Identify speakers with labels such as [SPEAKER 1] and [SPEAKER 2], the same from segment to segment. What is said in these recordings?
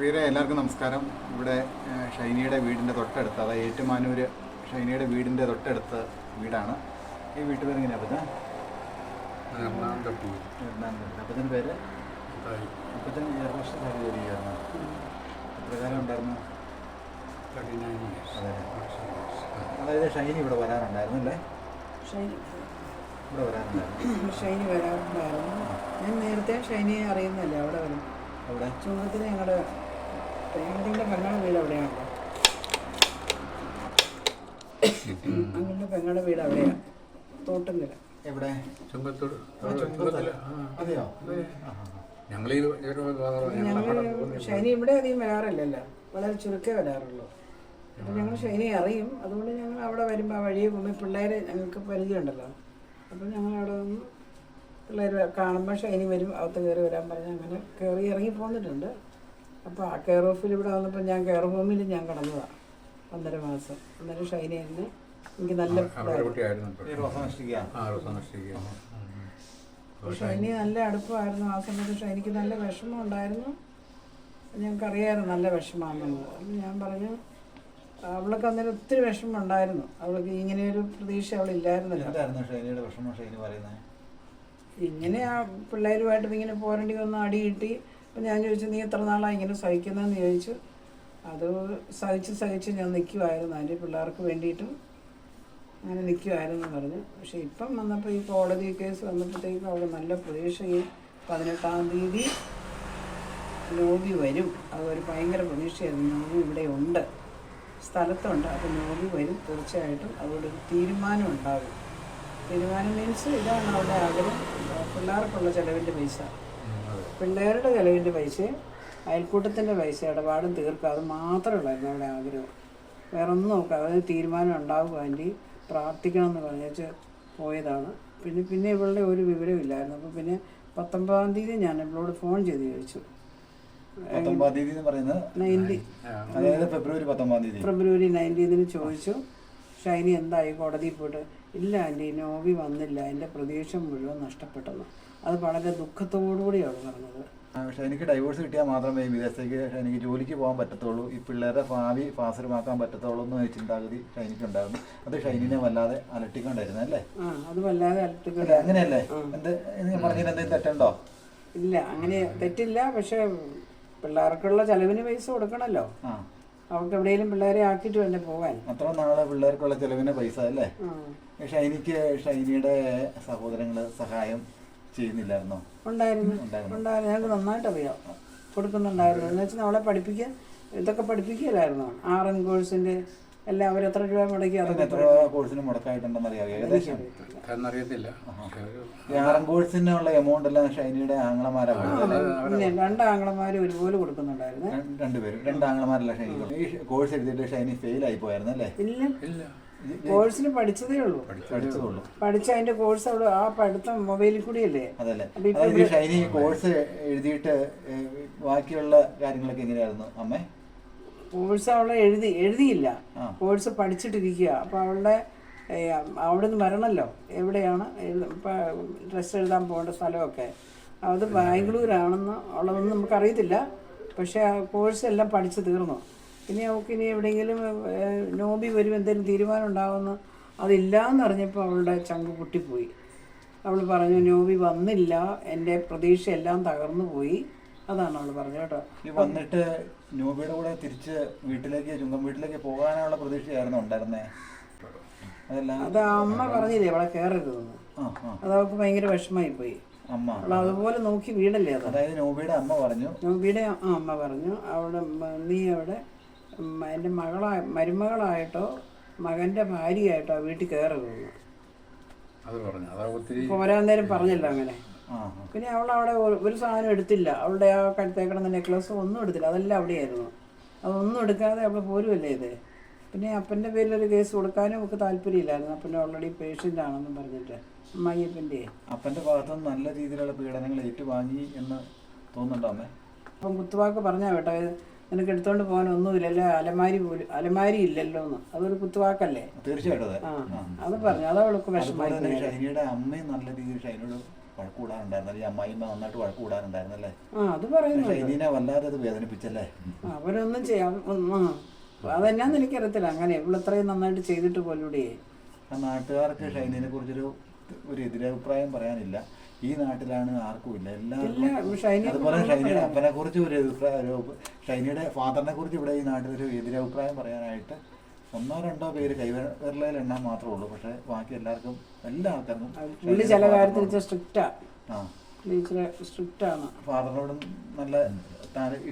[SPEAKER 1] പ്രിയരെ എല്ലാവർക്കും നമസ്കാരം. ഇവിടെ ഷൈനിയുടെ വീടിൻ്റെ തൊട്ടടുത്ത്, അതായത് ഏറ്റുമാനൂർ ഷൈനിയുടെ വീടിൻ്റെ തൊട്ടടുത്ത വീടാണ്. ഈ വീട്ടുപേര് എങ്ങനെയാണ് പറ്റാ? അപ്പച്ചൻ്റെ പേര് അപ്പച്ചൻ എയർപോസ്റ്റിൽ ജോലി ചെയ്യായിരുന്നു. എത്ര കാലം ഉണ്ടായിരുന്നു? അതെ, അതായത് ഷൈനി ഇവിടെ വരാറുണ്ടായിരുന്നു അല്ലേ? ഇവിടെ വരാറുണ്ടായിരുന്നു.
[SPEAKER 2] ഷൈനി വരാറുണ്ടായിരുന്നു. ഞാൻ നേരത്തെ ഷൈനിയെ അറിയുന്നില്ല. അവിടെ വരും.
[SPEAKER 1] അവിടെ
[SPEAKER 2] ചുങ്കത്തിന് ഞങ്ങളുടെ പ്രേമത്തിൻ്റെ പെങ്ങളുടെ വീട് അവിടെയാണല്ലോ. അങ്ങനെ പെങ്ങളുടെ വീട് അവിടെയാണ്, തോട്ടുങ്കര.
[SPEAKER 1] എവിടെ?
[SPEAKER 3] ചുങ്കത്തോട്.
[SPEAKER 1] അതെയോ?
[SPEAKER 3] ഞങ്ങൾ
[SPEAKER 2] ഷൈനി ഇവിടെ അധികം വരാറില്ലല്ലോ, വളരെ ചുരുക്കേ വരാറുള്ളൂ. അപ്പം ഞങ്ങൾ ഷൈനിയെ അറിയും. അതുകൊണ്ട് ഞങ്ങൾ അവിടെ വരുമ്പോൾ ആ വഴിയെ പോകുമ്പോൾ പിള്ളേരെ ഞങ്ങൾക്ക് പരിചയമുണ്ടല്ലോ. അപ്പം ഞങ്ങൾ അവിടെ നിന്ന് പിള്ളേർ കാണുമ്പോൾ ഷൈനി വരും, അകത്ത് കയറി വരാൻ പറഞ്ഞ് അങ്ങനെ കയറി ഇറങ്ങി പോന്നിട്ടുണ്ട്. അപ്പോൾ ആ കെയർ ഓഫിൽ ഇവിടെ വന്നപ്പോൾ ഞാൻ കെയർ ഹോമിൽ ഞാൻ കിടന്നതാണ് 1.5 മാസം. അന്നേരം ഷൈനി തന്നെ എനിക്ക് നല്ല ഷൈനി നല്ല അടുപ്പമായിരുന്നു. ആ സമയത്ത് ഷൈനിക്ക് നല്ല വിഷമം ഉണ്ടായിരുന്നു. ഞങ്ങൾക്കറിയാമായിരുന്നു നല്ല വിഷമമാണെന്നുള്ളത്. അപ്പം ഞാൻ പറഞ്ഞു, അവൾക്ക് അന്നേരം ഒത്തിരി വിഷമം ഉണ്ടായിരുന്നു. അവൾക്ക് ഇങ്ങനെയൊരു പ്രതീക്ഷ അവളില്ലായിരുന്നല്ലോ.
[SPEAKER 1] ഷൈനിയുടെ വിഷമം ഷൈനി പറയുന്നത്
[SPEAKER 2] ഇങ്ങനെ ആ പിള്ളേരുമായിട്ട് ഇങ്ങനെ പോരേണ്ടി വന്ന് അടി കിട്ടി. അപ്പം ഞാൻ ചോദിച്ചു, നീ എത്ര നാളാണ് ഇങ്ങനെ സഹിക്കുന്നതെന്ന് ചോദിച്ചു. അത് സഹിച്ച് ഞാൻ നിൽക്കുമായിരുന്നു, അതിൻ്റെ പിള്ളേർക്ക് വേണ്ടിയിട്ടും അങ്ങനെ നിൽക്കുമായിരുന്നു പറഞ്ഞു. പക്ഷേ ഇപ്പം വന്നപ്പോൾ ഈ കോടതി കേസ് വന്നപ്പോഴത്തേക്കും അവൾ നല്ല പ്രതീക്ഷയും 18-ാം തീയതി നോബി വരും. അതൊരു ഭയങ്കര പ്രതീക്ഷയായിരുന്നു. നോബി ഇവിടെ ഉണ്ട്, സ്ഥലത്തുണ്ട്. അപ്പോൾ നോബി വരും തീർച്ചയായിട്ടും. അതുകൊണ്ട് ഒരു തീരുമാനം ഉണ്ടാകും. തീരുമാനം മീൻസ് ഇതാണ് അവരുടെ ആഗ്രഹം. പിള്ളേർക്കുള്ള ചിലവിൻ്റെ പൈസ, പിള്ളേരുടെ ചിലവിൻ്റെ പൈസ, അയൽക്കൂട്ടത്തിൻ്റെ പൈസ ഇടപാടും തീർക്കുക, അത് മാത്രമേ ഉള്ളായിരുന്നു അവിടെ ആഗ്രഹം. വേറെ ഒന്നും നോക്കുക. അതായത് തീരുമാനം ഉണ്ടാകുക, ആൻറ്റി പ്രാർത്ഥിക്കണം എന്ന് പറഞ്ഞേച്ച് പോയതാണ്. പിന്നെ ഇവളുടെ ഒരു വിവരമില്ലായിരുന്നു. അപ്പോൾ പിന്നെ 19-ാം തീയതി ഞാൻ ഇവളോട് ഫോൺ ചെയ്ത് ചോദിച്ചു.
[SPEAKER 1] 19-ാം തീയതി എന്ന് പറയുന്നത്
[SPEAKER 2] 19,
[SPEAKER 1] അതായത് ഫെബ്രുവരി 19-ാം തീയതി,
[SPEAKER 2] ഫെബ്രുവരി 19 ചോദിച്ചു, ഷൈനി എന്തായി കോടതിയിൽ പോയിട്ട്? ഇല്ല ആൻറ്റി, നോബി വന്നില്ല, എൻ്റെ പ്രതീക്ഷ മുഴുവൻ നഷ്ടപ്പെട്ടെന്ന്. അത് വളരെ ദുഃഖത്തോടുകൂടിയാണ് പറഞ്ഞത്.
[SPEAKER 1] പക്ഷേ എനിക്ക് ഡൈവോഴ്സ് കിട്ടിയാൽ മാത്രമേ വിദേശത്തേക്ക് എനിക്ക് ജോലിക്ക് പോകാൻ പറ്റത്തുള്ളൂ, ഈ പിള്ളേരെ ഭാവി ഫാസരമാക്കാൻ പറ്റത്തുള്ളൂ എന്ന് ചിന്താഗതി ഷൈനിക്കുണ്ടായിരുന്നു. അത് ഷൈനിനെ വല്ലാതെ അലട്ടിക്കൊണ്ടായിരുന്നു അല്ലേ?
[SPEAKER 2] അത് വല്ലാതെ അലട്ടിക്കൊണ്ട്.
[SPEAKER 1] അങ്ങനെയല്ലേ? പറഞ്ഞതിന് എന്തെങ്കിലും തെറ്റുണ്ടോ?
[SPEAKER 2] ഇല്ല, അങ്ങനെ തെറ്റില്ല. പക്ഷെ പിള്ളേർക്കുള്ള ചെലവിന് പൈസ കൊടുക്കണമല്ലോ. അവർക്ക് എവിടെയെങ്കിലും പിള്ളേരെ ആക്കിയിട്ട് വേണ്ടേ പോകാൻ.
[SPEAKER 1] അത്ര നാളെ പിള്ളേർക്കുള്ള ചെലവിന് പൈസ അല്ലേ? ഷൈനിക്ക് ഷൈനിയുടെ സഹോദരങ്ങൾ സഹായം ചെയ്യുന്നില്ലായിരുന്നോ?
[SPEAKER 2] ഉണ്ടായിരുന്നു. ഞങ്ങൾക്ക് നന്നായിട്ട് അറിയാം, കൊടുക്കുന്നുണ്ടായിരുന്നു. എന്ന് വെച്ചാൽ അവളെ പഠിപ്പിക്കാൻ ഇതൊക്കെ പഠിപ്പിക്കില്ലായിരുന്നു. RN കോഴ്സിൻ്റെ എല്ലാം അവർ എത്ര രൂപ മുടക്കി? അതൊക്കെ
[SPEAKER 1] എത്ര കോഴ്സിന് മുടക്കായിട്ടുണ്ടെന്ന് അറിയാം ഏകദേശം?
[SPEAKER 3] അറിയത്തില്ല.
[SPEAKER 1] RN കോഴ്സിനുള്ള എമൗണ്ട് എല്ലാം ഷൈനിയുടെ ആങ്ങളമാരാണ്.
[SPEAKER 2] പിന്നെ 2 ആങ്ങളമാരും ഒരുപോലെ കൊടുക്കുന്നുണ്ടായിരുന്നു.
[SPEAKER 1] രണ്ടുപേരും 2 ആങ്ങളമാരല്ല ഷൈനി. ഈ കോഴ്സ് എഴുതിയിട്ട് ഷൈനി ഫെയിൽ ആയി പോയായിരുന്നു അല്ലേ?
[SPEAKER 2] ഇല്ല, കോഴ്സിന് പഠിച്ചതേ ഉള്ളൂ. പഠിച്ച അതിന്റെ കോഴ്സ് അവിടെ ആ പഠിത്തം മൊബൈലിൽ കൂടിയല്ലേ?
[SPEAKER 1] അതല്ലേ? ഷൈനി കോഴ്സ് എഴുതിയിട്ട് ബാക്കിയുള്ള കാര്യങ്ങളൊക്കെ എങ്ങനെയായിരുന്നു അമ്മേ?
[SPEAKER 2] കോഴ്സ് അവളെ എഴുതിയില്ല, കോഴ്സ് പഠിച്ചിട്ടിരിക്കുക. അപ്പോൾ അവളുടെ അവിടെ നിന്ന് വരണമല്ലോ, എവിടെയാണ് ടെസ്റ്റ് എഴുതാൻ പോകേണ്ട സ്ഥലമൊക്കെ. അത് ബാംഗ്ലൂരാണെന്ന് ഉള്ളതൊന്നും നമുക്കറിയത്തില്ല. പക്ഷേ ആ കോഴ്സ് എല്ലാം പഠിച്ച് തീർന്നു. പിന്നെ അവൾക്ക് ഇനി എവിടെയെങ്കിലും നോബി വരും, എന്തെങ്കിലും തീരുമാനം ഉണ്ടാകുമെന്ന് അതില്ലാന്ന് അറിഞ്ഞപ്പോൾ അവളുടെ ചങ്ക് പൊട്ടിപ്പോയി. അവൾ പറഞ്ഞു, നോബി വന്നില്ല, എൻ്റെ പ്രതീക്ഷയെല്ലാം തകർന്നു പോയി. അതാണ് അവൾ പറഞ്ഞത് കേട്ടോ.
[SPEAKER 1] ഈ വന്നിട്ട് നോബിയുടെ കൂടെ തിരിച്ച് ചുങ്കം വീട്ടിലേക്ക് പോകാനുള്ള പ്രതീക്ഷയായിരുന്നു ഉണ്ടായിരുന്നേ?
[SPEAKER 2] അത് അമ്മ പറഞ്ഞില്ലേ അവളെ കയറരുതെന്ന്. അത് അവൾക്ക് ഭയങ്കര വിഷമായി പോയി. അവൾ അതുപോലെ നോക്കി വീടല്ലേ അത്.
[SPEAKER 1] അതായത് നോബിയുടെ അമ്മ പറഞ്ഞു,
[SPEAKER 2] അമ്മ പറഞ്ഞു, അവിടെ നീ അവിടെ എൻ്റെ മരുമകളായിട്ടോ മകൻ്റെ ഭാര്യയായിട്ടോ വീട്ടിൽ കയറരുതെന്ന്. പോരാൻ നേരം പറഞ്ഞല്ലോ അങ്ങനെ. പിന്നെ അവളവിടെ ഒരു സാധനം എടുത്തില്ല. അവളുടെ ആ കഴുത്തേക്കിടന്ന നെക്ലസ് ഒന്നും എടുത്തില്ല, അതെല്ലാം അവിടെയായിരുന്നു. അതൊന്നും എടുക്കാതെ അവൾ പോരുമല്ലേ ഇത്. പിന്നെ അപ്പൻ്റെ പേരിലൊരു കേസ് കൊടുക്കാനും ഒക്കെ താല്പര്യമില്ലായിരുന്നു. അപ്പൻ്റെ ഓൾറെഡി പേഷ്യൻ്റ് ആണെന്നും പറഞ്ഞിട്ട് അമ്മായിയപ്പൻ്റെ
[SPEAKER 1] അപ്പൻ്റെ ഭാഗത്തുനിന്ന് നല്ല രീതിയിലുള്ള പീഡനങ്ങൾ ഏറ്റുവാങ്ങി എന്ന് തോന്നുന്നുണ്ടോ അമ്മേ?
[SPEAKER 2] അപ്പം കുത്തുവാക്ക് പറഞ്ഞാൽ കേട്ടോ, നിനക്ക് എടുത്തോണ്ട് പോകാനൊന്നുമില്ലല്ലോ, അലമാരി ഇല്ലല്ലോ എന്ന്. അതൊരു കുത്തുവാക്കല്ലേ?
[SPEAKER 1] തീർച്ചയായിട്ടും.
[SPEAKER 2] അത് പറഞ്ഞു. അതവൾക്ക് വിഷമായി.
[SPEAKER 1] ഷൈനിയുടെ അമ്മയും നല്ല രീതിയിൽ ഷൈനോട് വഴക്ക് കൂടാറുണ്ടായിരുന്നല്ലേ? ഈ അമ്മായിമ്മ നന്നായിട്ട് വഴക്ക് കൂടാറുണ്ടായിരുന്നല്ലേ?
[SPEAKER 2] അത് പറയുന്നു.
[SPEAKER 1] ഷൈനീനെ വല്ലാതെ അത് വേദനിപ്പിച്ചല്ലേ?
[SPEAKER 2] അവരൊന്നും ചെയ്യാം. അതെന്നാന്ന് എനിക്കറിയത്തില്ല. അങ്ങനെ ഇവളിത്രയും നന്നായിട്ട് ചെയ്തിട്ട് പോലൂടെ.
[SPEAKER 1] ആ നാട്ടുകാർക്ക് ഷൈനീനെ കുറിച്ചൊരു എതിരഭിപ്രായം പറയാനില്ല. ഈ നാട്ടിലാണ് ആർക്കും ഇല്ല, എല്ലാവർക്കും. അതുപോലെ ഷൈനിയുടെ അപ്പനെ കുറിച്ച് ഒരു ഷൈനിയുടെ ഫാദറിനെ കുറിച്ച് ഇവിടെ ഈ നാട്ടിലൊരു എതിരഭിപ്രായം പറയാനായിട്ട് 1-2 പേര് കൈവിരലിൽ എണ്ണാൻ മാത്രമേ ഉള്ളൂ. പക്ഷെ ബാക്കി എല്ലാവർക്കും, എല്ലാ ആൾക്കാർക്കും
[SPEAKER 2] ചില കാര്യത്തിൽ സ്ട്രിക്റ്റ് ആണ്.
[SPEAKER 1] ഫാദറിനോടും നല്ല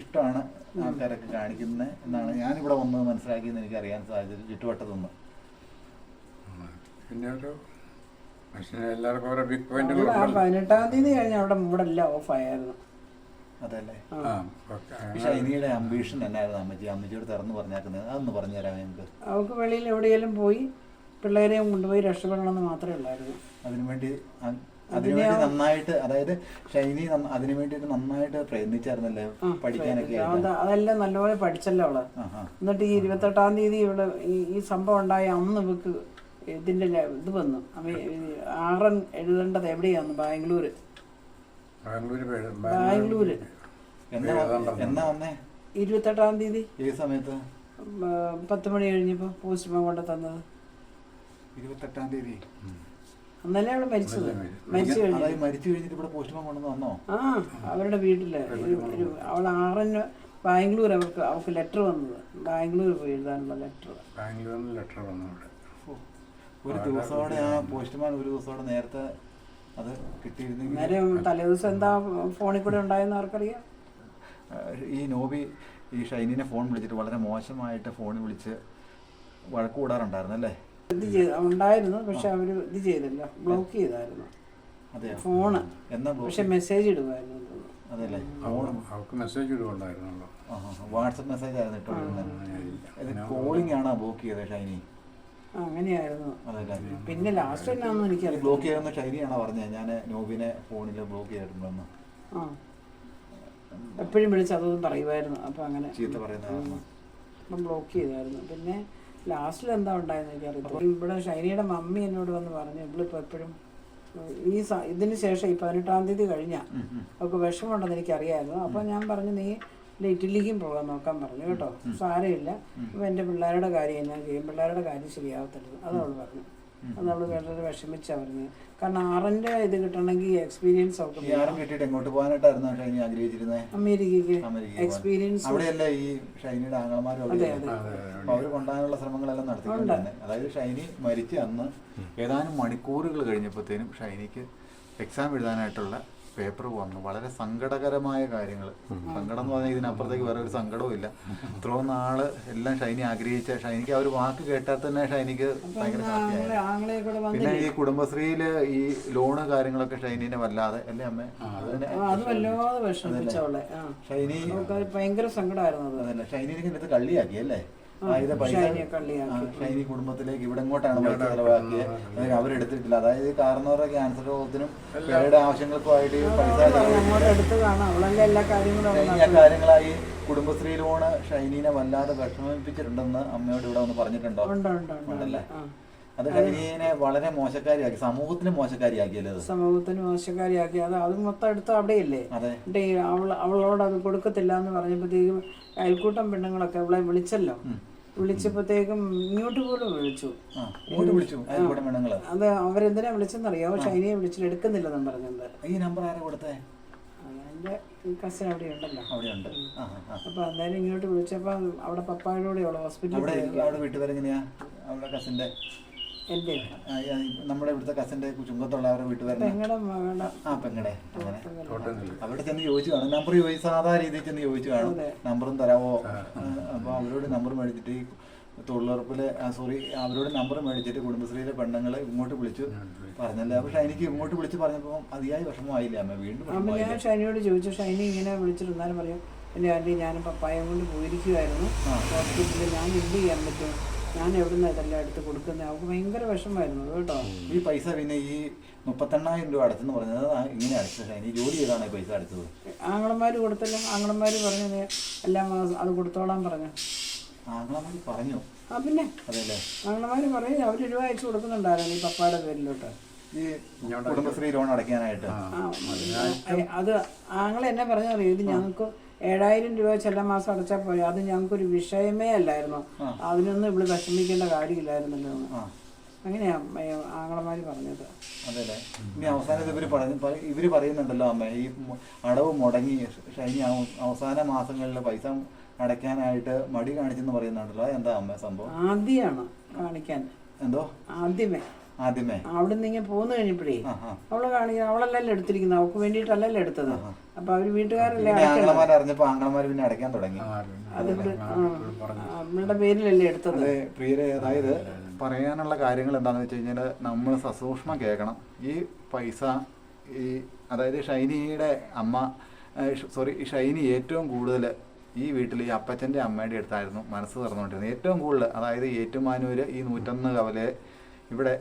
[SPEAKER 1] ഇഷ്ടമാണ് ആൾക്കാരൊക്കെ കാണിക്കുന്നത് എന്നാണ് ഞാനിവിടെ വന്ന് മനസ്സിലാക്കിയെന്ന് എനിക്ക് അറിയാൻ സാധിച്ചത് ചുറ്റുവട്ടത്തുനിന്ന്.
[SPEAKER 3] പിന്നെ ഒരു എല്ലാവർക്കും ഓരോ ബിഗ് പോയിന്റ്.
[SPEAKER 2] 18-ാം തീയതി കഴിഞ്ഞ അവിടെ ഇവിടെ എല്ലാം ഓഫായിരുന്നു.
[SPEAKER 1] അതല്ലേ? ഷൈനിയുടെ അംബീഷൻ എന്നായിരുന്നു അമ്മച്ചിയോട് തുറന്നു പറഞ്ഞേക്കുന്നത്? അതൊന്ന് പറഞ്ഞു തരാം ഞങ്ങൾക്ക്.
[SPEAKER 2] അവൾക്ക് വെളിയിൽ എവിടെയെങ്കിലും പോയി പിള്ളേരെയും കൊണ്ടുപോയി രക്ഷപ്പെടണമെന്ന് മാത്രമേ ഉള്ളായിരുന്നു.
[SPEAKER 1] അതിനുവേണ്ടി നന്നായിട്ട്, അതായത് ഷൈനി അതിനു വേണ്ടിയിട്ട് നന്നായിട്ട് പ്രയത്നിച്ചായിരുന്നല്ലേ പഠിക്കാനൊക്കെ?
[SPEAKER 2] അതെല്ലാം നല്ലപോലെ പഠിച്ചല്ലോ അവള്. എന്നിട്ട് ഈ 28-ാം തീയതി ഇവിടെ ഈ സംഭവം ഉണ്ടായ അന്ന് ഇവക്ക് ഇതിന്റെ ഇത് വന്നു. ആറൻ എഴുതേണ്ടത് എവിടെയാന്ന്? ബാംഗ്ലൂര്.
[SPEAKER 1] എന്നാ വന്നേ?
[SPEAKER 2] 28-ാം തീയതി.
[SPEAKER 1] ഏത് സമയത്ത്?
[SPEAKER 2] 10 മണി കഴിഞ്ഞപ്പോ പോസ്റ്റ്മാൻ കൊണ്ട് തന്നത്.
[SPEAKER 1] 28-ാം തീയതി
[SPEAKER 2] അന്നല്ലേ അവള് മരിച്ചത്.
[SPEAKER 1] മരിച്ചു കഴിഞ്ഞിട്ട് ഇവിടെ പോസ്റ്റ്മാൻ കൊണ്ടു വന്നോ?
[SPEAKER 2] അവരുടെ വീട്ടില് അവൾ 6-ന് ബാംഗ്ലൂർ അവൾക്ക് ലെറ്റർ വന്നത്. ബാംഗ്ലൂർ പോയി എഴുതാനുള്ള ലെറ്റർ
[SPEAKER 3] വന്നു.
[SPEAKER 1] ഒരു ദിവസത്തോടെ ആ പോസ്റ്റ്മാൻ ഒരു ദിവസത്തോടെ നേരത്തെ അത് കിട്ടിയിരുന്നെങ്കിൽ.
[SPEAKER 2] നേരം തലേദിവസം എന്താ ഫോണിൽ കൂടെ ഉണ്ടായെന്ന് ആർക്കറിയാം?
[SPEAKER 1] ഈ നോബി ഈ ഷൈനിനെ ഫോൺ വിളിച്ചിട്ട് വളരെ മോശമായിട്ട് ഫോണിൽ വിളിച്ച് വഴക്ക് കൂടാറുണ്ടായിരുന്നല്ലേ?
[SPEAKER 2] ഉണ്ടായിരുന്നു. പക്ഷെ അവര് ഇത് ചെയ്തില്ല, ബ്ലോക്ക് ചെയ്തായിരുന്നു.
[SPEAKER 1] അതെ,
[SPEAKER 2] ഫോണ്.
[SPEAKER 1] എന്നാ
[SPEAKER 2] പക്ഷെ മെസ്സേജ് ഇടുമായിരുന്നു.
[SPEAKER 1] അതല്ലേ?
[SPEAKER 3] അവർക്ക് മെസ്സേജ് ഇടുകയുണ്ടായിരുന്നല്ലോ.
[SPEAKER 1] വാട്സപ്പ് മെസ്സേജ് ആയിരുന്നു ഇട്ടോണ്ടിരുന്നത്. കോളിംഗ് ആണോ ബ്ലോക്ക് ചെയ്തത് ഷൈനി?
[SPEAKER 2] അങ്ങനെയായിരുന്നു. പിന്നെ ലാസ്റ്റ് എന്നാന്ന് എനിക്കറിയാം.
[SPEAKER 1] ബ്ലോക്ക് ചെയ്യുന്ന ഷൈനിയാണോ പറഞ്ഞത്? ഞാൻ നോബിനെ ഫോണിൽ ബ്ലോക്ക് ചെയ്തിട്ടുണ്ടെന്ന്.
[SPEAKER 2] എപ്പോഴും വിളിച്ച് അതൊന്നും പറയുമായിരുന്നു. അപ്പം അങ്ങനെ
[SPEAKER 1] ചീത്ത പറയുന്ന
[SPEAKER 2] അപ്പം ബ്ലോക്ക് ചെയ്തായിരുന്നു. പിന്നെ ലാസ്റ്റിൽ എന്താ ഉണ്ടായെന്ന് എനിക്കറിയാം. ഇവിടെ ഷൈനിയുടെ മമ്മി എന്നോട് വന്ന് പറഞ്ഞു, ഇവളിപ്പോൾ എപ്പോഴും ഇതിന് ശേഷം ഈ 18-ാം തീയതി കഴിഞ്ഞാൽ അവൾക്ക് വിഷമമുണ്ടെന്ന് എനിക്കറിയായിരുന്നു. അപ്പം ഞാൻ പറഞ്ഞു, നീ ഇറ്റലിക്കും പോകാൻ നോക്കാൻ പറഞ്ഞു കേട്ടോ, സാരമില്ല, അപ്പം എൻ്റെ പിള്ളേരുടെ കാര്യം ഞാൻ ചെയ്യും, പിള്ളേരുടെ കാര്യം ശരിയാവത്തില്ല. അത് അവൾ പറഞ്ഞു. അത് അവൾ വളരെ വിഷമിച്ചാ പറഞ്ഞു. കാരണം 6-ന്റെ ഇത് കിട്ടണമെങ്കിൽ എക്സ്പീരിയൻസ്
[SPEAKER 1] കിട്ടിയിട്ട് എങ്ങോട്ട് പോകാനായിട്ടായിരുന്നു ഷൈനി ആഗ്രഹിച്ചിരുന്നത്?
[SPEAKER 2] അമേരിക്കക്ക് എക്സ്പീരിയൻസ്.
[SPEAKER 1] അവിടെയല്ലേ ഈ ഷൈനിയുടെ ആങ്ങളമാരും അവർ കൊണ്ടുപോകാനുള്ള ശ്രമങ്ങളെല്ലാം നടത്തിക്കൊണ്ടിരുന്നത്. അതായത് ഷൈനി മരിച്ച അന്ന് ഏതാനും മണിക്കൂറുകൾ കഴിഞ്ഞപ്പോഴത്തേനും ഷൈനിക്ക് എക്സാം എഴുതാനായിട്ടുള്ള പേപ്പർ വന്നു. വളരെ സങ്കടകരമായ കാര്യങ്ങൾ. സങ്കടം എന്ന് പറഞ്ഞാൽ ഇതിനപ്പുറത്തേക്ക് വേറെ ഒരു സങ്കടവും ഇല്ല. ഇത്രയും നാള് എല്ലാം ഷൈനി ആഗ്രഹിച്ച ഷൈനിക്ക് ആ ഒരു വാക്ക് കേട്ടാൽ തന്നെ ഷൈനിക്ക് ഭയങ്കര ഹാപ്പിയായി. പിന്നെ ഈ കുടുംബശ്രീയില് ഈ ലോണ് കാര്യങ്ങളൊക്കെ ഷൈനിനെ വല്ലാതെ അല്ലേ അമ്മേ? ഷൈനി
[SPEAKER 2] ഭയങ്കര സങ്കടമായിരുന്നു.
[SPEAKER 1] അതല്ല, ഷൈനിക്ക് ഇതിനകത്ത് കള്ളിയാക്കി അല്ലേ? ഷൈനി കുടുംബത്തിലേക്ക് ഇവിടെ ഇങ്ങോട്ടാണ് പൈസ ചെലവാക്കിയത്, അവരെടുത്തിട്ടില്ല. അതായത് കാരണവരുടെ ക്യാൻസർ രോഗത്തിനും പേരുടെ ആവശ്യങ്ങൾക്കുമായിട്ട് പൈസ കാര്യങ്ങളായി കുടുംബശ്രീ ലോണ് ഷൈനിനെ വല്ലാതെ വിഷമിപ്പിച്ചിട്ടുണ്ടെന്ന് അമ്മയോട് ഇവിടെ ഒന്ന് പറഞ്ഞിട്ടുണ്ടോ? ഉണ്ടല്ലേ? അത് ഷൈനിനെ വളരെ മോശക്കാരിയാക്കി, സമൂഹത്തിന് മോശക്കാരിയാക്കിയല്ലേ?
[SPEAKER 2] സമൂഹത്തിന് മോശക്കാരിയാക്കി. അത് മൊത്തം എടുത്ത് അവിടെയല്ലേ? അവളോട് അത് കൊടുക്കത്തില്ല എന്ന് പറഞ്ഞപ്പോഴത്തേക്കും അയൽക്കൂട്ടം പെണ്ണുങ്ങളൊക്കെ അവളെ വിളിച്ചല്ലോ. വിളിച്ചപ്പോഴത്തേക്കും ഇങ്ങോട്ട് പോലും വിളിച്ചു. അത് അവരെന്തിനാ വിളിച്ചെന്നറിയാമോ? ഷൈനിയെ വിളിച്ചിട്ട് എടുക്കുന്നില്ലെന്നും പറഞ്ഞത്.
[SPEAKER 1] ഈ നമ്പർ ആരാ കൊടുത്തേ?
[SPEAKER 2] എൻ്റെ കസിൻ അവിടെ ഉണ്ടല്ലോ.
[SPEAKER 1] അപ്പൊ
[SPEAKER 2] എന്തായാലും ഇങ്ങോട്ട് വിളിച്ചപ്പോ അവിടെ പപ്പായോടെ ഹോസ്പിറ്റലിൽ
[SPEAKER 1] വീട്ടുകാരെങ്ങനെയാ? അവിടെ കസിന്റെ
[SPEAKER 2] എന്റെ
[SPEAKER 1] നമ്മുടെ ഇവിടുത്തെ കസിന്റെ ചുങ്കത്തുള്ള അവരുടെ വീട്ടുകാരെ പെങ്ങടെ അവിടെ ചെന്ന് ചോദിച്ചു കാണും. നമ്പർ സാധാ രീതിയിൽ ചെന്ന് ചോദിച്ചു കാണും, നമ്പറും തരാമോ? അപ്പൊ അവരോട് നമ്പർ മേടിച്ചിട്ട് ഈ തൊഴിലുറപ്പിലെ അവരോട് നമ്പർ മേടിച്ചിട്ട് കുടുംബശ്രീയിലെ പെണ്ണുങ്ങളെ ഇങ്ങോട്ട് വിളിച്ചു പറഞ്ഞല്ലേ? അപ്പൊ ഷൈനിക്ക് ഇങ്ങോട്ട് വിളിച്ച് പറഞ്ഞപ്പോ അതിയായി വിഷമമായില്ലേ അമ്മ? വീണ്ടും
[SPEAKER 2] ഞാൻ ഷൈനിയോട് ചോദിച്ചു. ഷൈനി ഇങ്ങനെ വിളിച്ചിരുന്നാലും പറയും, എൻ്റെ ആൻറ്റി ഞാൻ പപ്പായം കൊണ്ട് പോയിരിക്കുമായിരുന്നു ഹോസ്പിറ്റലിൽ, ഞാൻ എന്ത് ചെയ്യാൻ പറ്റും, ഞാൻ എവിടുന്ന് ഇതെല്ലാം എടുത്ത് കൊടുക്കുന്നത്? അവർക്ക് ഭയങ്കര വിഷമമായിരുന്നു കേട്ടോ.
[SPEAKER 1] ഈ പൈസ പിന്നെ ഈ 38,000 രൂപ അടച്ചെന്ന് പറഞ്ഞത് ഇങ്ങനെ അടച്ചത് ഷൈനി ജോലി ചെയ്താണ് ഈ പൈസ അടച്ചത്?
[SPEAKER 2] ആങ്ങളമാര് കൊടുത്തല്ലോ. ആങ്ങളമാര് പറഞ്ഞു എല്ലാ മാസം അത് കൊടുത്തോളാൻ പറഞ്ഞു.
[SPEAKER 1] ആങ്ങളമാര് പറഞ്ഞു?
[SPEAKER 2] പിന്നെ
[SPEAKER 1] അതെല്ലേ?
[SPEAKER 2] ആങ്ങളമാര് പറയും അവര് രൂപ അയച്ചു കൊടുക്കുന്നുണ്ടായിരുന്നു ഈ പപ്പായുടെ പേരിലോട്ട്.
[SPEAKER 1] ഈ കുടുംബശ്രീ ലോൺ അടയ്ക്കാനായിട്ട്?
[SPEAKER 2] അത് ആങ്ങളെ എന്നെ പറഞ്ഞറിയോ, ഇത് ഞങ്ങൾക്ക് 7,000 രൂപ ചില മാസം അടച്ചാൽ പോയി, അത് ഞങ്ങൾക്കൊരു വിഷയമേ അല്ലായിരുന്നു, അതിനൊന്നും ഇവിടെ വിഷമിക്കേണ്ട കാര്യമില്ലായിരുന്നല്ലോ. അങ്ങനെയാ ആങ്ങളമാര് പറഞ്ഞത്.
[SPEAKER 1] അതെല്ലേ. ഇനി അവസാനത്ത് ഇവര് പറയുന്നുണ്ടല്ലോ അമ്മ, ഈ അടവ് മുടങ്ങി ഷൈനി അവസാന മാസങ്ങളിൽ പൈസ അടയ്ക്കാനായിട്ട് മടി കാണിച്ചെന്ന് പറയുന്നുണ്ടല്ലോ, എന്താ അമ്മ സംഭവം?
[SPEAKER 2] ആദ്യമാണ് കാണിക്കാൻ.
[SPEAKER 1] എന്തോ
[SPEAKER 2] ആദ്യമേ അവിടെ നിന്ന് ഇങ്ങനെ പോന്നു കഴിഞ്ഞപ്പോഴേ അവള് കാണിക്കാൻ, അവളല്ലല്ലോ എടുത്തിരിക്കുന്നത്, അവൾക്ക് വേണ്ടിയിട്ടല്ലല്ലോ എടുത്തത്. അപ്പൊ അവര് വീട്ടുകാരല്ലേ
[SPEAKER 1] അറിഞ്ഞപ്പോ ആങ്ങളമാര് പിന്നെ അടയ്ക്കാൻ തുടങ്ങി.
[SPEAKER 2] അത് നമ്മളുടെ പേരിലല്ലേ എടുത്തത്.
[SPEAKER 1] പ്രിയരെ, അതായത് പറയാനുള്ള കാര്യങ്ങൾ എന്താണെന്ന് വെച്ച് കഴിഞ്ഞാൽ നമ്മൾ സസൂക്ഷ്മം കേൾക്കണം. ഈ പൈസ അതായത് ഷൈനിയുടെ അമ്മ ഷൈനി ഏറ്റവും കൂടുതൽ ഈ വീട്ടിൽ ഈ അപ്പച്ചൻ്റെ അമ്മയുടെ അടുത്തായിരുന്നു മനസ്സ് തുറന്നുകൊണ്ടിരുന്നത്. ഏറ്റവും കൂടുതൽ അതായത് ഏറ്റുമാനൂര് ഈ 101 കവലെ ഇവിടെ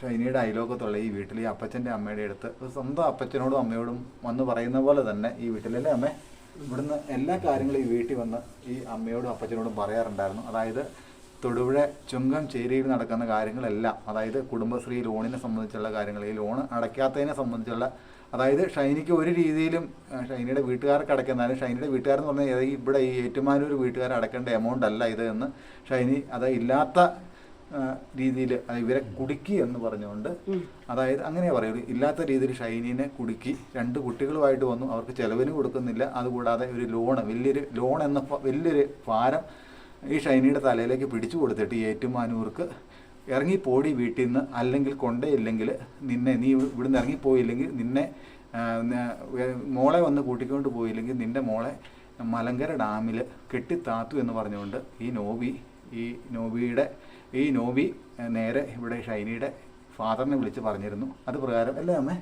[SPEAKER 1] ഷൈനിയുടെ അയലോക്കത്തുള്ള ഈ വീട്ടിൽ ഈ അപ്പച്ചൻ്റെ അമ്മയുടെ അടുത്ത് സ്വന്തം അപ്പച്ചനോടും അമ്മയോടും വന്ന് പറയുന്ന പോലെ തന്നെ ഈ വീട്ടിലല്ലേ അമ്മേ, ഇവിടുന്ന് എല്ലാ കാര്യങ്ങളും ഈ വീട്ടിൽ വന്ന് ഈ അമ്മയോടും അപ്പച്ചനോടും പറയാറുണ്ടായിരുന്നു. അതായത് തൊടുപുഴ ചുങ്കം ചേരിയിൽ നടക്കുന്ന കാര്യങ്ങളെല്ലാം, അതായത് കുടുംബശ്രീ ലോണിനെ സംബന്ധിച്ചുള്ള കാര്യങ്ങൾ, ഈ ലോൺ അടയ്ക്കാത്തതിനെ സംബന്ധിച്ചുള്ള, അതായത് ഷൈനിക്ക് ഒരു രീതിയിലും ഷൈനിയുടെ വീട്ടുകാർക്ക് അടയ്ക്കുന്നാലും ഷൈനിയുടെ വീട്ടുകാരെന്ന് പറഞ്ഞാൽ ഇവിടെ ഈ ഏറ്റുമാനൂർ വീട്ടുകാർ അടയ്ക്കേണ്ട എമൗണ്ട് അല്ല ഇത് എന്ന് ഷൈനി അത് ഇല്ലാത്ത രീതിയിൽ ഇവരെ കുടുക്കി എന്ന് പറഞ്ഞുകൊണ്ട്, അതായത് അങ്ങനെയാ പറയുള്ളൂ, ഇല്ലാത്ത രീതിയിൽ ഷൈനിനെ കുടുക്കി 2 കുട്ടികളുമായിട്ട് വന്നു. അവർക്ക് ചെലവിന് കൊടുക്കുന്നില്ല. അതുകൂടാതെ ഒരു ലോൺ എന്ന വലിയൊരു ഭാരം ഈ ഷൈനിയുടെ തലയിലേക്ക് പിടിച്ചു കൊടുത്തിട്ട് ഏറ്റുമാനൂർക്ക് ഇറങ്ങിപ്പോടി വീട്ടിൽ നിന്ന്, അല്ലെങ്കിൽ കൊണ്ടേയില്ലെങ്കിൽ നീ ഇവിടുന്ന് ഇറങ്ങിപ്പോയില്ലെങ്കിൽ നിന്നെ മോളെ വന്ന് കൂട്ടിക്കൊണ്ട് പോയില്ലെങ്കിൽ നിന്റെ മോളെ മലങ്കര ഡാമിൽ കെട്ടിത്താത്തു എന്ന് പറഞ്ഞുകൊണ്ട് ഈ നോബി നേരെ ഇവിടെ ഷൈനിയുടെ ഫാദറിനെ വിളിച്ച് പറഞ്ഞിരുന്നു. അത് പ്രകാരം അല്ലേ അമ്മേ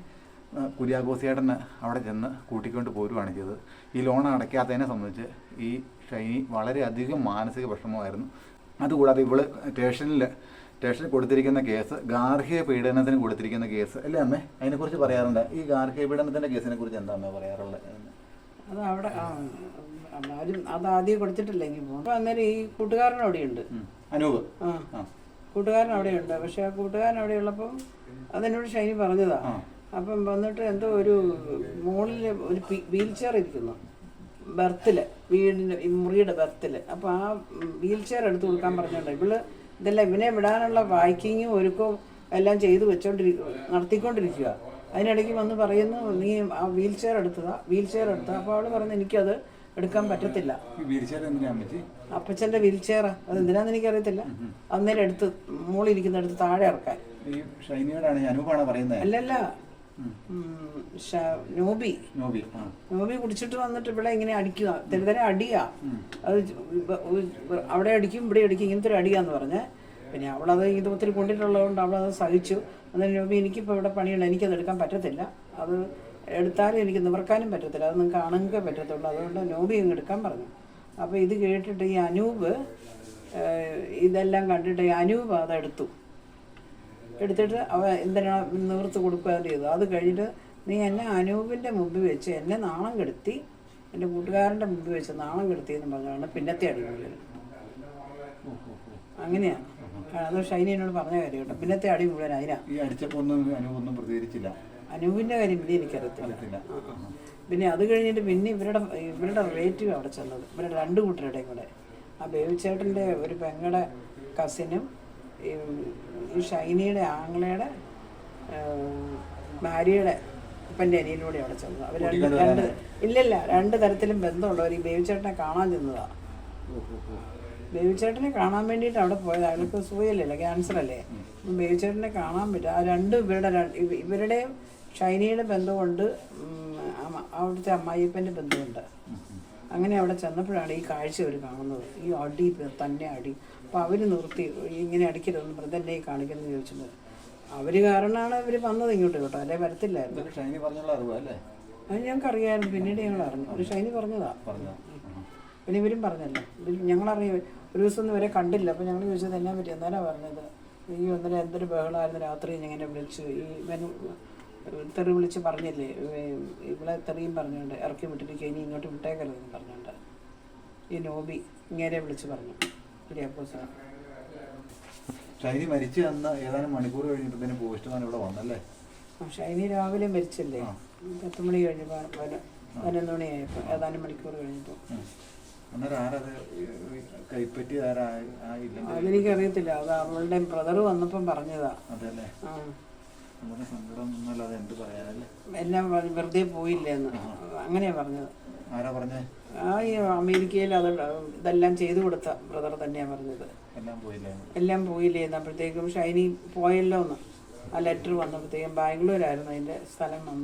[SPEAKER 1] കുര്യാക്കോസിയേട്ടന് അവിടെ ചെന്ന് കൂട്ടിക്കൊണ്ട് പോരുവാണ് ചെയ്തത്. ഈ ലോൺ അടയ്ക്കാത്തതിനെ സംബന്ധിച്ച് ഈ ഷൈനി വളരെയധികം മാനസിക വിഷമമായിരുന്നു. അതുകൂടാതെ ഇവള് സ്റ്റേഷനിൽ കൊടുത്തിരിക്കുന്ന കേസ് ഗാർഹിക പീഡനത്തിന് കൊടുത്തിരിക്കുന്ന കേസ് അല്ലേ അമ്മേ, അതിനെക്കുറിച്ച് പറയാറുണ്ട്. ഈ ഗാർഹിക പീഡനത്തിൻ്റെ കേസിനെ കുറിച്ച് എന്താ അമ്മ പറയാറുള്ളത്?
[SPEAKER 2] അത് അവിടെ അത് ആദ്യം കൊടുത്തിട്ടില്ല എങ്കിൽ പോകും. അപ്പം അന്നേരം ഈ കൂട്ടുകാരൻ അവിടെയുണ്ട്, അനൂപ്. കൂട്ടുകാരൻ അവിടെയുണ്ട്. പക്ഷെ ആ കൂട്ടുകാരൻ അവിടെ ഉള്ളപ്പം അതെന്നോട് ഷൈനി പറഞ്ഞതാ. അപ്പം വന്നിട്ട് എന്തോ ഒരു മുകളിൽ ഒരു വീൽ ചെയർ ഇരിക്കുന്നു ബർത്തില്, മുറിയുടെ ബർത്തില്. അപ്പോൾ ആ വീൽ ചെയർ എടുത്ത് കൊടുക്കാൻ പറഞ്ഞോണ്ട് ഇവനെ വിടാനുള്ള പാക്കിങ്ങും ഒരുക്കവും എല്ലാം ചെയ്ത് നടത്തിക്കൊണ്ടിരിക്കുക. അതിനിടയ്ക്ക് വന്ന് പറയുന്നു, നീ ആ വീൽ ചെയർ എടുത്തതാ. അപ്പോൾ അവള് പറഞ്ഞു, എനിക്കത് എടുക്കാൻ പറ്റത്തില്ല. അപ്പച്ചൻ്റെ വീൽ ചെയറാ, അത് എന്തിനാന്ന് എനിക്കറിയത്തില്ല. അന്നേരം എടുത്ത് മോളിരിക്കുന്നിടത്ത് താഴെ ഇറക്കാൻ. അല്ലല്ല, നോബി കുടിച്ചിട്ട് വന്നിട്ട് ഇവിടെ ഇങ്ങനെ അടിക്കുക, തെരുതരം അടിയാ. അത് അവിടെ അടിക്കും ഇവിടെ അടിക്കും, ഇങ്ങനത്തെ ഒരു അടിയാന്ന് പറഞ്ഞ്. പിന്നെ അവളത് ഇത് ഒത്തിരി കൊണ്ടിട്ടുള്ളതുകൊണ്ട് അവളത് സഹിച്ചു. അന്നേരം നോബി, എനിക്കിപ്പോൾ ഇവിടെ പണിയുണ്ട്, എനിക്കത് എടുക്കാൻ പറ്റത്തില്ല, അത് എടുത്താലും എനിക്ക് നിവർക്കാനും പറ്റത്തില്ല, അത് നിങ്ങൾക്ക് ആണെങ്കിൽ പറ്റത്തുള്ളൂ, അതുകൊണ്ട് നോബി അങ്ങ് എടുക്കാൻ പറഞ്ഞു. അപ്പോൾ ഇത് കേട്ടിട്ട് ഈ അനൂപ് ഇതെല്ലാം കണ്ടിട്ട് ഈ അനൂപ് എടുത്തിട്ട് അവ എന്തിനാ നിവർത്ത് കൊടുക്കുകയും ചെയ്തു. അത് കഴിഞ്ഞിട്ട് നീ എന്നെ അനൂപിൻ്റെ മുമ്പിൽ വെച്ച് എന്നെ നാണം കെടുത്തി, എൻ്റെ കൂട്ടുകാരൻ്റെ മുമ്പിൽ വെച്ച് നാണം കെടുത്തി എന്ന് പറഞ്ഞാണ് പിന്നത്തെ അടി മുഴുവൻ. അങ്ങനെയാണ് അത് ഷൈനി എന്നോട് പറഞ്ഞ കാര്യം കേട്ടോ. പിന്നത്തെ അടി മുഴുവൻ അതിനാ. അനൂപിൻ്റെ കാര്യം പിന്നെ എനിക്കറിയത്തില്ല. പിന്നെ അത് കഴിഞ്ഞിട്ട് പിന്നെ ഇവരുടെ റിലേറ്റീവ് അവിടെ ചെന്നത്, ഇവരുടെ 2 കൂട്ടരുടെയും കൂടെ. ആ ബേബിച്ചേട്ടൻ്റെ ഒരു പെങ്ങളുടെ കസിനും ഈ ഷൈനിയുടെ ആങ്ങളയുടെ ഭാര്യയുടെ ഉപ്പൻ്റെ അനിയനോടെ അവിടെ ചെന്നത്. അവർ ഇല്ലില്ല 2 തരത്തിലും ബന്ധമുള്ളവർ ഈ ബേബിച്ചേട്ടനെ കാണാൻ ചെന്നതാണ്. ബേബിച്ചേട്ടനെ കാണാൻ വേണ്ടിയിട്ട് അവിടെ പോയത്. അയാൾക്ക് സുഖമില്ലല്ലോ, ക്യാൻസർ അല്ലേ. അപ്പം ബേബിച്ചേട്ടനെ കാണാൻ പറ്റും. ആ ഇവരുടെയും ഷൈനിയുടെ ബന്ധമുണ്ട്, അവിടുത്തെ അമ്മായിപ്പൻ്റെ ബന്ധമുണ്ട്. അങ്ങനെ അവിടെ ചെന്നപ്പോഴാണ് ഈ കാഴ്ച അവർ കാണുന്നത്, ഈ അടി തന്നെ അടി. അപ്പോൾ അവർ നിർത്തി, ഇങ്ങനെ അടിക്കരുതെന്ന് ബ്രദറിനെ കാണിക്കുന്നത് ചോദിച്ചത്. അവർ കാരണമാണ് അവർ വന്നത് ഇങ്ങോട്ട് കേട്ടോ, അല്ലെ വരത്തില്ലായിരുന്നു. അത് ഞങ്ങൾക്ക് അറിയാമായിരുന്നു, പിന്നീട് ഞങ്ങൾ അറിഞ്ഞു. ഒരു ഷൈനി പറഞ്ഞതാ. പിന്നെ ഇവരും പറഞ്ഞല്ലോ, ഞങ്ങളറിയാം. ഒരു ദിവസം ഒന്നും ഇവരെ കണ്ടില്ല. അപ്പോൾ ഞങ്ങൾ ചോദിച്ചത് എന്നാ പറ്റി, എന്നാലാണ് പറഞ്ഞത്, ഈ ഒന്നര എന്തൊരു ബഹളമായിരുന്നു രാത്രി, ഇങ്ങനെ വിളിച്ചു ഈ തെറി വിളിച്ച് പറഞ്ഞില്ലേ, ഇവിടെ തെറിയും പറഞ്ഞുകൊണ്ട് ഇറക്കി വിട്ടിട്ട് ഇനി ഇങ്ങോട്ട് വിട്ടേക്കരുതെന്ന് പറഞ്ഞുകൊണ്ട് ഈ നോബി ഇങ്ങനെ വിളിച്ച് പറഞ്ഞു.
[SPEAKER 1] ഷൈനി മരിച്ചു അന്ന് ഏതാനും മണിക്കൂർ കഴിഞ്ഞപ്പോഴത്തേനും പോസ്റ്റ്മാൻ ഇവിടെ വന്നല്ലേ?
[SPEAKER 2] ഷൈനി രാവിലെ മരിച്ചല്ലേ? 10 മണി കഴിഞ്ഞപ്പോൾ 11 മണിയായപ്പോൾ, ഏതാനും മണിക്കൂർ കഴിഞ്ഞപ്പോൾ.
[SPEAKER 1] അന്നേരം ആരത് കൈപ്പറ്റി ആരായില്ല?
[SPEAKER 2] അതെനിക്കറിയത്തില്ല, അത് അവളുടെ ബ്രദർ വന്നപ്പം പറഞ്ഞതാ.
[SPEAKER 1] അതല്ലേ? നമ്മുടെ സങ്കടം എന്നല്ലാതെ എന്ത് പറയാനല്ലേ?
[SPEAKER 2] എല്ലാം വെറുതെ പോയില്ലെന്ന് അങ്ങനെയാ പറഞ്ഞത്.
[SPEAKER 1] ആരാ പറഞ്ഞേ?
[SPEAKER 2] ഈ അമേരിക്കയിൽ അത് ഇതെല്ലാം ചെയ്തു കൊടുത്ത ബ്രദർ തന്നെയാ പറഞ്ഞത്. എല്ലാം പോയില്ലേ എന്നപ്പോഴത്തേക്കും ഷൈനി പോയല്ലോ എന്ന് ആ ലെറ്റർ വന്നപ്പോഴത്തേക്കും ബാംഗ്ലൂരായിരുന്നു അതിൻ്റെ സ്ഥലം വന്നു.